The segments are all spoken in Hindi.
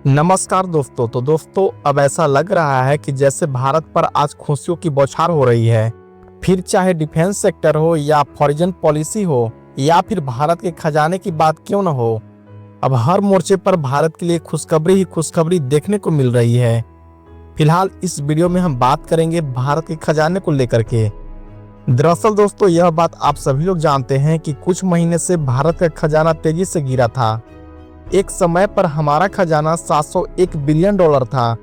नमस्कार दोस्तों। अब ऐसा लग रहा है कि जैसे भारत पर आज खुशियों की बौछार हो रही है। फिर चाहे डिफेंस सेक्टर हो या फॉरेन पॉलिसी हो या फिर भारत के खजाने की बात क्यों न हो, अब हर मोर्चे पर भारत के लिए खुशखबरी ही खुशखबरी देखने को मिल रही है। फिलहाल इस वीडियो में हम बात करेंगे भारत के खजाने को लेकर के। दरअसल दोस्तों, यह बात आप सभी लोग जानते हैं कि कुछ महीने से भारत का खजाना तेजी से गिरा था। एक समय पर हमारा खजाना 701 बिलियन डॉलर था,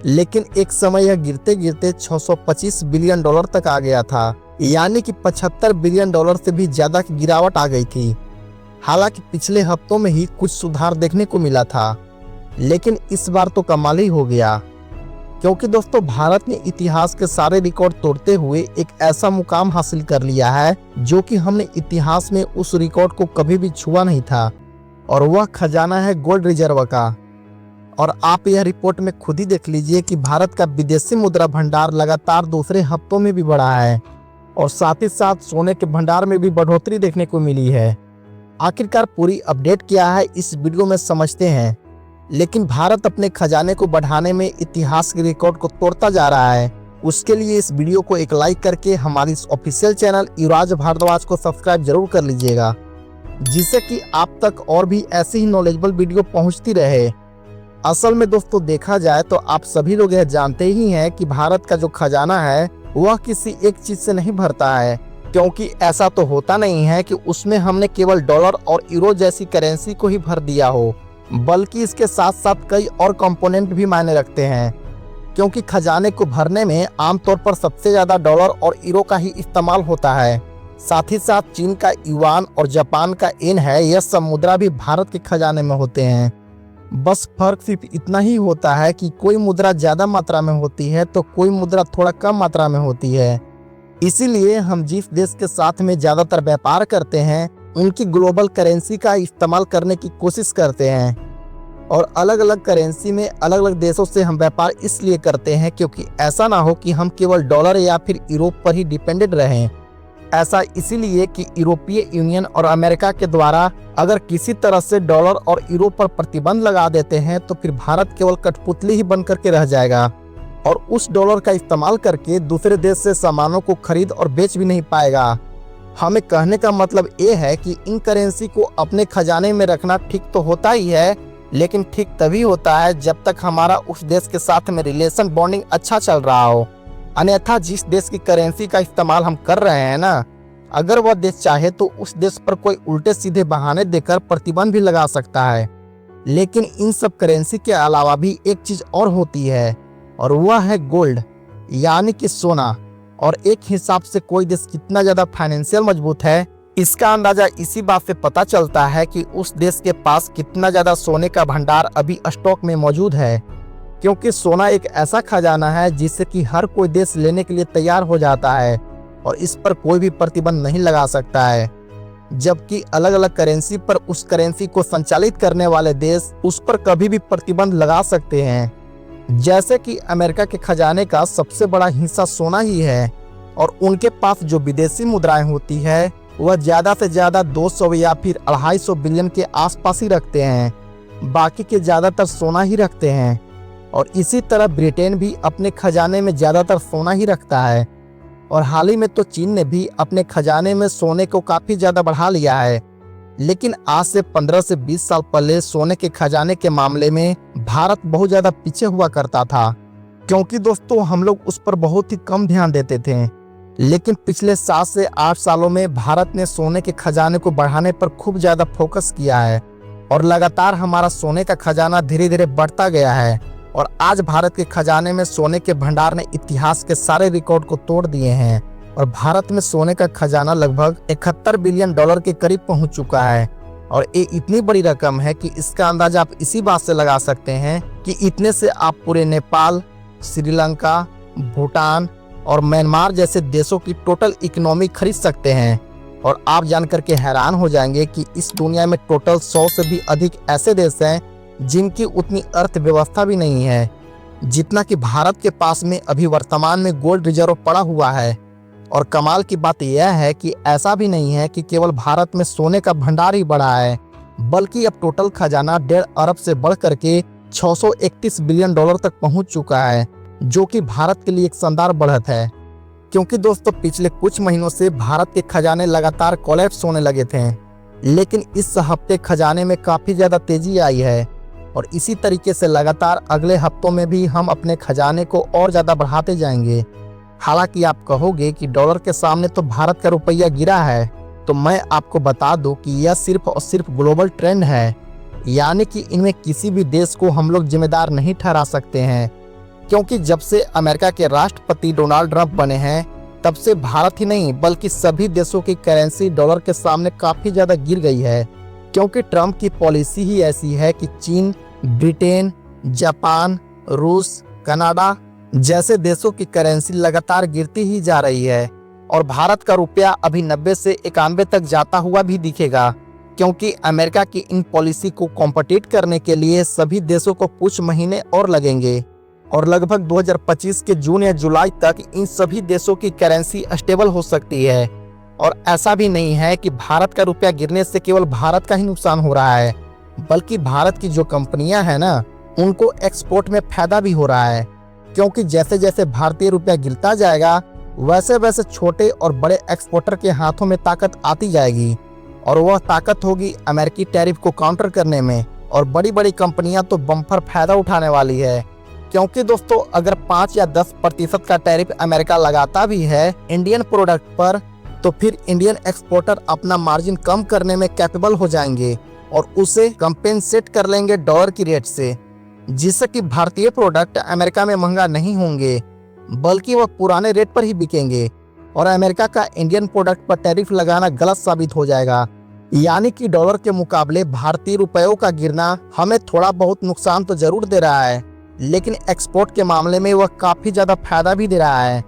लेकिन एक समय यह गिरते गिरते 625 बिलियन डॉलर तक आ गया था, यानी कि 75 बिलियन डॉलर से भी ज्यादा की गिरावट आ गई थी। हालांकि पिछले हफ्तों में ही कुछ सुधार देखने को मिला था, लेकिन इस बार तो कमाल ही हो गया, क्योंकि दोस्तों भारत ने इतिहास के सारे रिकॉर्ड तोड़ते हुए एक ऐसा मुकाम हासिल कर लिया है जो कि हमने इतिहास में उस रिकॉर्ड को कभी भी छुआ नहीं था, और वह खजाना है गोल्ड रिजर्व का। और आप यह रिपोर्ट में खुद ही देख लीजिए कि भारत का विदेशी मुद्रा भंडार लगातार दूसरे हफ्तों में भी बढ़ा है, और साथ ही साथ सोने के भंडार में भी बढ़ोतरी देखने को मिली है। आखिरकार पूरी अपडेट क्या है इस वीडियो में समझते हैं। लेकिन भारत अपने खजाने को बढ़ाने में इतिहास के रिकॉर्ड को तोड़ता जा रहा है। उसके लिए इस वीडियो को एक लाइक करके हमारी इस ऑफिशियल चैनल युवराज भारद्वाज को सब्सक्राइब जरूर कर लीजिएगा, जिससे कि आप तक और भी ऐसी ही नॉलेजेबल वीडियो पहुंचती रहे। असल में दोस्तों देखा जाए तो आप सभी लोग यह जानते ही हैं कि भारत का जो खजाना है वह किसी एक चीज से नहीं भरता है, क्योंकि ऐसा तो होता नहीं है कि उसमें हमने केवल डॉलर और यूरो जैसी करेंसी को ही भर दिया हो, बल्कि इसके साथ साथ कई और कंपोनेंट भी मायने रखते हैं। क्योंकि खजाने को भरने में आमतौर पर सबसे ज्यादा डॉलर और यूरो का ही इस्तेमाल होता है। साथ ही साथ चीन का युआन और जापान का येन है, यह सब मुद्रा भी भारत के खजाने में होते हैं। बस फर्क सिर्फ इतना ही होता है कि कोई मुद्रा ज्यादा मात्रा में होती है तो कोई मुद्रा थोड़ा कम मात्रा में होती है। इसीलिए हम जिस देश के साथ में ज्यादातर व्यापार करते हैं उनकी ग्लोबल करेंसी का इस्तेमाल करने की कोशिश करते हैं, और अलग अलग करेंसी में अलग अलग देशों से हम व्यापार इसलिए करते हैं क्योंकि ऐसा ना हो कि हम केवल डॉलर या फिर यूरो पर ही डिपेंडेंट रहें। ऐसा इसीलिए कि यूरोपीय यूनियन और अमेरिका के द्वारा अगर किसी तरह से डॉलर और यूरो पर प्रतिबंध लगा देते हैं तो फिर भारत केवल कठपुतली ही बन करके रह जाएगा, और उस डॉलर का इस्तेमाल करके दूसरे देश से सामानों को खरीद और बेच भी नहीं पाएगा। हमें कहने का मतलब ये है कि इन करेंसी को अपने खजाने में रखना ठीक तो होता ही है, लेकिन ठीक तभी होता है जब तक हमारा उस देश के साथ में रिलेशन बॉन्डिंग अच्छा चल रहा हो। अन्यथा जिस देश की करेंसी का इस्तेमाल हम कर रहे हैं ना, अगर वह देश चाहे तो उस देश पर कोई उल्टे सीधे बहाने देकर प्रतिबंध भी लगा सकता है। लेकिन इन सब करेंसी के अलावा भी एक चीज और होती है, और वह है गोल्ड, यानी कि सोना। और एक हिसाब से कोई देश कितना ज्यादा फाइनेंशियल मजबूत है इसका अंदाजा इसी बात से पता चलता है कि उस देश के पास कितना ज्यादा सोने का भंडार अभी स्टॉक में मौजूद है। क्योंकि सोना एक ऐसा खजाना है जिससे कि हर कोई देश लेने के लिए तैयार हो जाता है, और इस पर कोई भी प्रतिबंध नहीं लगा सकता है। जबकि अलग अलग करेंसी पर उस करेंसी को संचालित करने वाले देश उस पर कभी भी प्रतिबंध लगा सकते हैं। जैसे कि अमेरिका के खजाने का सबसे बड़ा हिस्सा सोना ही है, और उनके पास जो विदेशी मुद्राएं होती है वह ज्यादा से ज्यादा 200 या फिर 250 बिलियन के आसपास ही रखते हैं। बाकी के ज्यादातर सोना ही रखते हैं। और इसी तरह ब्रिटेन भी अपने खजाने में ज्यादातर सोना ही रखता है, और हाल ही में तो चीन ने भी अपने खजाने में सोने को काफी ज्यादा बढ़ा लिया है। लेकिन आज से 15 से 20 साल पहले सोने के खजाने के मामले में भारत बहुत ज्यादा पीछे हुआ करता था, क्योंकि दोस्तों हम लोग उस पर बहुत ही कम ध्यान देते थे। लेकिन पिछले 7 से 8 सालों में भारत ने सोने के खजाने को बढ़ाने पर खूब ज्यादा फोकस किया है, और लगातार हमारा सोने का खजाना धीरे धीरे बढ़ता गया है। और आज भारत के खजाने में सोने के भंडार ने इतिहास के सारे रिकॉर्ड को तोड़ दिए हैं, और भारत में सोने का खजाना लगभग 71 बिलियन डॉलर के करीब पहुंच चुका है। और ये इतनी बड़ी रकम है कि इसका अंदाजा आप इसी बात से लगा सकते हैं कि इतने से आप पूरे नेपाल, श्रीलंका, भूटान और म्यांमार जैसे देशों की टोटल इकोनॉमी खरीद सकते हैं। और आप जानकर के हैरान हो जाएंगे कि इस दुनिया में टोटल 100 से भी अधिक ऐसे देश हैं जिनकी उतनी अर्थव्यवस्था भी नहीं है जितना कि भारत के पास में अभी वर्तमान में गोल्ड रिजर्व पड़ा हुआ है। और कमाल की बात यह है कि ऐसा भी नहीं है कि केवल भारत में सोने का भंडार ही बढ़ा है, बल्कि अब टोटल खजाना 1.5 अरब से बढ़ करके $631 बिलियन तक पहुंच चुका है, जो कि भारत के लिए एक शानदार बढ़त है। क्योंकि दोस्तों पिछले कुछ महीनों से भारत के खजाने लगातार कोलैप्स होने लगे थे, लेकिन इस हफ्ते खजाने में काफ़ी ज़्यादा तेजी आई है और इसी तरीके से लगातार अगले हफ्तों में भी हम अपने खजाने को और ज़्यादा बढ़ाते जाएंगे। हालांकि आप कहोगे कि डॉलर के सामने तो भारत का रुपया गिरा है, तो मैं आपको बता दूं कि यह सिर्फ और सिर्फ ग्लोबल ट्रेंड है, यानी कि इनमें किसी भी देश को हम लोग जिम्मेदार नहीं ठहरा सकते हैं। क्योंकि जब से अमेरिका के राष्ट्रपति डोनाल्ड ट्रंप बने हैं, तब से भारत ही नहीं बल्कि सभी देशों की करेंसी डॉलर के सामने काफ़ी ज़्यादा गिर गई है। क्योंकि ट्रंप की पॉलिसी ही ऐसी है कि चीन, ब्रिटेन, जापान, रूस, कनाडा जैसे देशों की करेंसी लगातार गिरती ही जा रही है और भारत का रुपया अभी 90 से 91 तक जाता हुआ भी दिखेगा। क्योंकि अमेरिका की इन पॉलिसी को कॉम्पिटिट करने के लिए सभी देशों को कुछ महीने और लगेंगे और लगभग 2025 के जून या जुलाई तक इन सभी देशों की करेंसी स्टेबल हो सकती है। और ऐसा भी नहीं है कि भारत का रुपया गिरने से केवल भारत का ही नुकसान हो रहा है, बल्कि भारत की जो कंपनियां हैं ना, उनको एक्सपोर्ट में फायदा भी हो रहा है। क्योंकि जैसे जैसे भारतीय रुपया गिरता जाएगा, वैसे वैसे छोटे और बड़े एक्सपोर्टर के हाथों में ताकत आती जाएगी और वह ताकत होगी अमेरिकी टैरिफ को काउंटर करने में। और बड़ी बड़ी कंपनियां तो बम्पर फायदा उठाने वाली है। क्योंकि दोस्तों अगर 5 या 10% का टैरिफ अमेरिका लगाता भी है इंडियन प्रोडक्ट पर, तो फिर इंडियन एक्सपोर्टर अपना मार्जिन कम करने में कैपेबल हो जाएंगे और उसे कंपेंसेट कर लेंगे डॉलर की रेट से, जिससे कि भारतीय प्रोडक्ट अमेरिका में महंगा नहीं होंगे, बल्कि वह पुराने रेट पर ही बिकेंगे और अमेरिका का इंडियन प्रोडक्ट पर टैरिफ लगाना गलत साबित हो जाएगा। यानी कि डॉलर के मुकाबले भारतीय रुपयों का गिरना हमें थोड़ा बहुत नुकसान तो जरूर दे रहा है, लेकिन एक्सपोर्ट के मामले में वह काफ़ी ज़्यादा फायदा भी दे रहा है।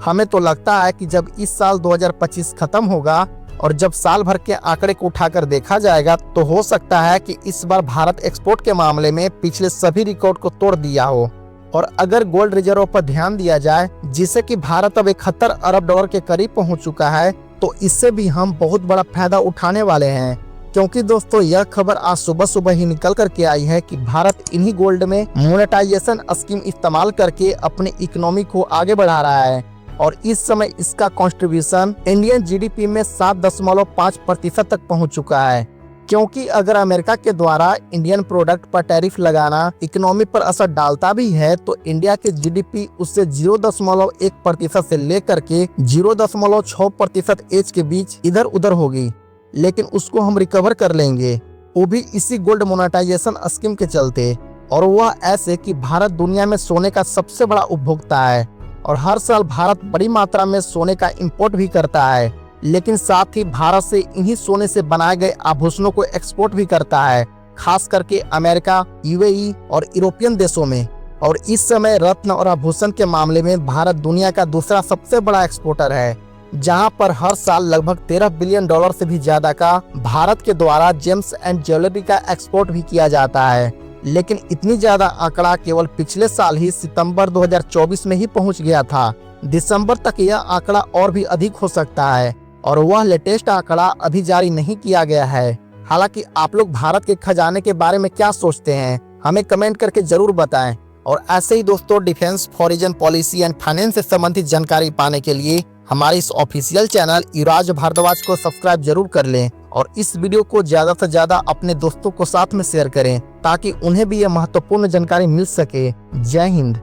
हमें तो लगता है कि जब इस साल 2025 खत्म होगा और जब साल भर के आंकड़े को उठाकर देखा जाएगा, तो हो सकता है कि इस बार भारत एक्सपोर्ट के मामले में पिछले सभी रिकॉर्ड को तोड़ दिया हो। और अगर गोल्ड रिजर्व पर ध्यान दिया जाए, जिससे कि भारत अब 71 अरब डॉलर के करीब पहुंच चुका है, तो इससे भी हम बहुत बड़ा फायदा उठाने वाले हैं। क्योंकि दोस्तों यह खबर आज सुबह सुबह ही निकल करके आई है कि भारत इन्हीं गोल्ड में मोनेटाइजेशन स्कीम इस्तेमाल करके अपनी इकोनॉमी को आगे बढ़ा रहा है और इस समय इसका कंट्रीब्यूशन इंडियन जीडीपी में 7.5% तक पहुंच चुका है। क्योंकि अगर अमेरिका के द्वारा इंडियन प्रोडक्ट पर टैरिफ लगाना इकोनॉमी पर असर डालता भी है, तो इंडिया के जीडीपी उससे 0.1% से लेकर के 0.6% एज के बीच इधर उधर होगी, लेकिन उसको हम रिकवर कर लेंगे, वो भी इसी गोल्ड मोनेटाइजेशन स्कीम के चलते। और वह ऐसे कि भारत दुनिया में सोने का सबसे बड़ा उपभोक्ता है और हर साल भारत बड़ी मात्रा में सोने का इंपोर्ट भी करता है, लेकिन साथ ही भारत से इन्हीं सोने से बनाए गए आभूषणों को एक्सपोर्ट भी करता है, खास करके अमेरिका, यूएई और यूरोपियन देशों में। और इस समय रत्न और आभूषण के मामले में भारत दुनिया का दूसरा सबसे बड़ा एक्सपोर्टर है, जहां पर हर साल लगभग $13 बिलियन से भी ज्यादा का भारत के द्वारा जेम्स एंड ज्वेलरी का एक्सपोर्ट भी किया जाता है। लेकिन इतनी ज्यादा आंकड़ा केवल पिछले साल ही सितंबर 2024 में ही पहुंच गया था। दिसंबर तक यह आंकड़ा और भी अधिक हो सकता है और वह लेटेस्ट आंकड़ा अभी जारी नहीं किया गया है। हालांकि आप लोग भारत के खजाने के बारे में क्या सोचते हैं, हमें कमेंट करके जरूर बताएं। और ऐसे ही दोस्तों defence, foreign policy and finance से संबंधित जानकारी पाने के लिए हमारे इस ऑफिशियल चैनल युवराज भारद्वाज को सब्सक्राइब जरूर कर लें और इस वीडियो को ज्यादा से ज्यादा अपने दोस्तों को साथ में शेयर करें, ताकि उन्हें भी यह महत्वपूर्ण जानकारी मिल सके। जय हिंद।